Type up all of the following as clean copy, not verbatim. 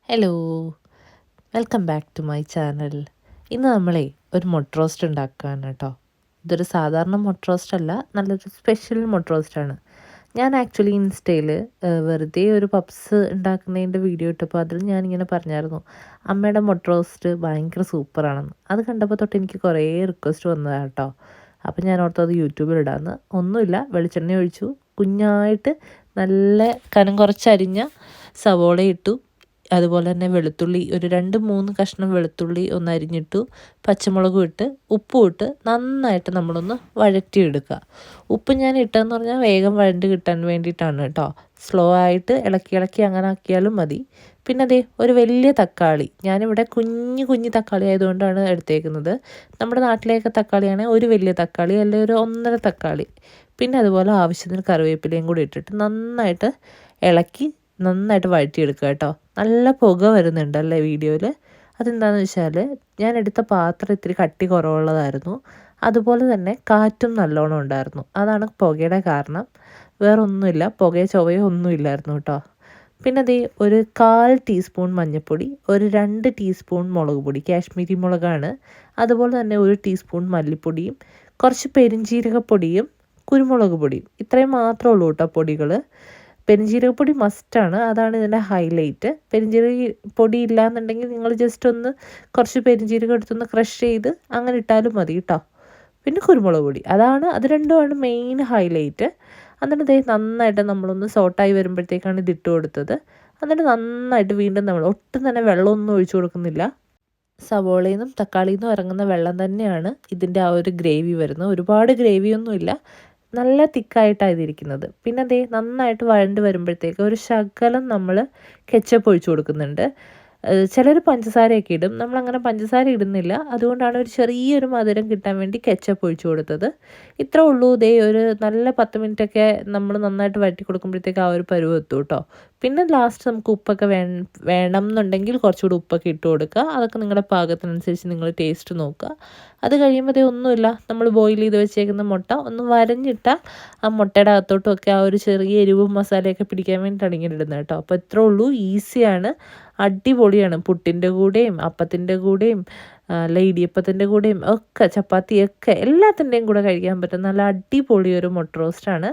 Hello, welcome back to my channel. ഇന്ന് നമ്മളെ ഒരു മുട്ട റോസ്റ്റ് ഉണ്ടാക്കുകയാണ് കേട്ടോ. ഇതൊരു സാധാരണ മുട്ട റോസ്റ്റ് അല്ല, നല്ലൊരു സ്പെഷ്യൽ മുട്ട റോസ്റ്റാണ്. ഞാൻ ആക്ച്വലി ഇൻസ്റ്റയിൽ വെറുതെ ഒരു പപ്സ് ഉണ്ടാക്കുന്നതിൻ്റെ വീഡിയോ ഇട്ടപ്പോൾ അതിൽ ഞാനിങ്ങനെ പറഞ്ഞായിരുന്നു അമ്മയുടെ മുട്ട റോസ്റ്റ് ഭയങ്കര സൂപ്പറാണെന്ന്. അത് കണ്ടപ്പോൾ തൊട്ട് എനിക്ക് കുറേ റിക്വസ്റ്റ് വന്നതാണ് കേട്ടോ. അപ്പം ഞാൻ ഓർത്തത് യൂട്യൂബിൽ ഇടാമെന്ന്. ഒന്നുമില്ല, വെളിച്ചെണ്ണ ഒഴിച്ചു, കുഞ്ഞായിട്ട് നല്ല കനം കുറച്ചരിഞ്ഞ സവോള ഇട്ടു, അതുപോലെ തന്നെ വെളുത്തുള്ളി ഒരു 2-3 കഷ്ണം വെളുത്തുള്ളി ഒന്ന് അരിഞ്ഞിട്ടു, പച്ചമുളകും ഇട്ട് ഉപ്പും ഇട്ട് നന്നായിട്ട് നമ്മളൊന്ന് വഴറ്റിയെടുക്കുക. ഉപ്പ് ഞാൻ ഇട്ടതെന്ന് പറഞ്ഞാൽ വേഗം വഴണ്ട് കിട്ടാൻ വേണ്ടിയിട്ടാണ് കേട്ടോ. സ്ലോ ആയിട്ട് ഇളക്കി ഇളക്കി അങ്ങനെ ആക്കിയാലും മതി. പിന്നെ അതേ ഒരു വലിയ തക്കാളി, ഞാനിവിടെ കുഞ്ഞു തക്കാളി ആയതുകൊണ്ടാണ് എടുത്തേക്കുന്നത്. നമ്മുടെ നാട്ടിലേക്ക് തക്കാളിയാണെങ്കിൽ ഒരു വലിയ തക്കാളി അല്ലെങ്കിൽ ഒരു 1.5 തക്കാളി, പിന്നെ അതുപോലെ ആവശ്യത്തിന് കറിവേപ്പിലയും കൂടി ഇട്ടിട്ട് നന്നായിട്ട് ഇളക്കി നന്നായിട്ട് വഴറ്റിയെടുക്കുക കേട്ടോ. നല്ല പുക വരുന്നുണ്ടല്ലേ വീഡിയോയിൽ. അതെന്താണെന്ന് വെച്ചാൽ ഞാൻ എടുത്ത പാത്രം ഇത്തിരി കട്ടി കുറവുള്ളതായിരുന്നു, അതുപോലെ തന്നെ കാറ്റും നല്ലോണം ഉണ്ടായിരുന്നു. അതാണ് പുകയുടെ കാരണം, വേറൊന്നുമില്ല. പുകയോ ചൊവയോ ഒന്നുമില്ലായിരുന്നു കേട്ടോ. പിന്നെ അതേ ഒരു 1/4 ടീസ്പൂൺ മഞ്ഞൾപ്പൊടി, ഒരു 2 ടീസ്പൂൺ മുളക് പൊടി, കാശ്മീരി മുളകാണ്, അതുപോലെ തന്നെ 1 ടീസ്പൂൺ മല്ലിപ്പൊടിയും കുറച്ച് പെരിഞ്ജീരകപ്പൊടിയും കുരുമുളക് പൊടിയും. ഇത്രയും മാത്രമേ ഉള്ളൂ കേട്ടോ പൊടികൾ. പെരിഞ്ജീരകപ്പൊടി മസ്റ്റാണ്, അതാണ് ഇതിൻ്റെ ഹൈലൈറ്റ്. പെരിഞ്ജീരക പൊടി ഇല്ലയെന്നുണ്ടെങ്കിൽ നിങ്ങൾ ജസ്റ്റ് ഒന്ന് കുറച്ച് പെരിഞ്ജീരകം എടുത്തൊന്ന് ക്രഷ് ചെയ്ത് അങ്ങനെ ഇട്ടാലും മതി കേട്ടോ. പിന്നെ കുരുമുളക് പൊടി, അത് രണ്ടുമാണ് മെയിൻ ഹൈലൈറ്റ്. എന്നിട്ട് ഇതേ നന്നായിട്ട് നമ്മളൊന്ന് സോട്ടായി വരുമ്പോഴത്തേക്കാണ് ഇത് ഇട്ട് കൊടുത്തത്. എന്നിട്ട് നന്നായിട്ട് വീണ്ടും നമ്മൾ ഒട്ടും തന്നെ വെള്ളമൊന്നും ഒഴിച്ചു കൊടുക്കുന്നില്ല. സവോളയിൽ നിന്നും തക്കാളിയിൽ നിന്നും ഇറങ്ങുന്ന വെള്ളം തന്നെയാണ് ഇതിൻ്റെ ആ ഒരു ഗ്രേവി വരുന്നത്. ഒരുപാട് ഗ്രേവിയൊന്നുമില്ല, നല്ല തിക്കായിട്ടാണ് ഇതിരിക്കുന്നത്. പിന്നെ അതേ നന്നായിട്ട് വഴണ്ട് വരുമ്പോഴത്തേക്ക് ഒരു ശകലം നമ്മൾ കെച്ചപ്പ് ഒഴിച്ചു കൊടുക്കുന്നുണ്ട്. ചിലർ പഞ്ചസാരയൊക്കെ ഇടും, നമ്മളങ്ങനെ പഞ്ചസാര ഇടുന്നില്ല. അതുകൊണ്ടാണ് ഒരു ചെറിയൊരു മധുരം കിട്ടാൻ വേണ്ടി കെച്ചപ്പ് ഒഴിച്ചു കൊടുത്തത്. ഇത്രേ ഉള്ളൂ. ഇതേ ഒരു നല്ല 10 മിനിറ്റൊക്കെ നമ്മൾ നന്നായിട്ട് വഴറ്റി കൊടുക്കുമ്പോഴത്തേക്ക് ആ ഒരു പരുവം എത്തും കേട്ടോ. പിന്നെ ലാസ്റ്റ് നമുക്ക് ഉപ്പൊക്കെ വേണം എന്നുണ്ടെങ്കിൽ കുറച്ചുകൂടി ഉപ്പൊക്കെ ഇട്ട് കൊടുക്കുക. അതൊക്കെ നിങ്ങളുടെ പാകത്തിനനുസരിച്ച് നിങ്ങൾ ടേസ്റ്റ് നോക്കുക. അത് കഴിയുമ്പോഴത്തേ ഒന്നുമില്ല, നമ്മൾ ബോയിൽ ചെയ്ത് വെച്ചേക്കുന്ന മുട്ട ഒന്ന് വരഞ്ഞിട്ടാൽ ആ മുട്ടയുടെ അകത്തോട്ടുമൊക്കെ ആ ഒരു ചെറിയ എരിവും മസാലയൊക്കെ പിടിക്കാൻ വേണ്ടിയിട്ടാണ് ഇങ്ങനെ ഇടുന്നത് കേട്ടോ. അപ്പോൾ ഇത്രേ ഉള്ളൂ, ഈസിയാണ്, അടിപൊളിയാണ്. പുട്ടിൻ്റെ കൂടെയും അപ്പത്തിൻ്റെ കൂടെയും അല്ല ഇടിയപ്പത്തിൻ്റെ കൂടെയും ഒക്കെ ചപ്പാത്തിയൊക്കെ എല്ലാത്തിൻ്റെയും കൂടെ കഴിക്കാൻ പറ്റും നല്ല അടിപൊളി ഒരു മുട്ട റോസ്റ്റാണ്.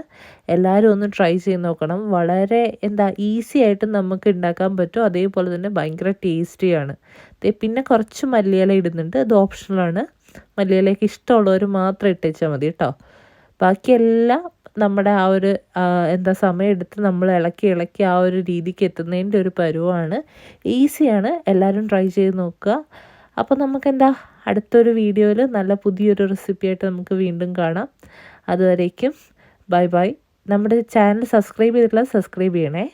എല്ലാവരും ഒന്ന് ട്രൈ ചെയ്ത് നോക്കണം. വളരെ ഈസി ആയിട്ട് നമുക്ക് ഉണ്ടാക്കാൻ പറ്റും, അതേപോലെ തന്നെ ഭയങ്കര ടേസ്റ്റിയാണ്. പിന്നെ കുറച്ച് മല്ലിയില ഇടുന്നുണ്ട്, അത് ഓപ്ഷണലാണ്. മല്ലിയിലയൊക്കെ ഇഷ്ടമുള്ളവർ മാത്രം ഇട്ടേച്ചാൽ മതി കേട്ടോ. ബാക്കിയെല്ലാം നമ്മുടെ ആ ഒരു സമയം എടുത്ത് നമ്മൾ ഇളക്കി ആ ഒരു രീതിക്ക് എത്തുന്നതിൻ്റെ ഒരു പരുവമാണ്. ഈസിയാണ്, എല്ലാവരും ട്രൈ ചെയ്ത് നോക്കുക. അപ്പോൾ നമുക്ക് അടുത്തൊരു വീഡിയോയിൽ നല്ല പുതിയൊരു റെസിപ്പിയായിട്ട് നമുക്ക് വീണ്ടും കാണാം. അതുവരേക്കും ബൈ ബൈ. നമ്മുടെ ചാനൽ സബ്സ്ക്രൈബ് ചെയ്തിട്ടില്ല, സബ്സ്ക്രൈബ് ചെയ്യണേ.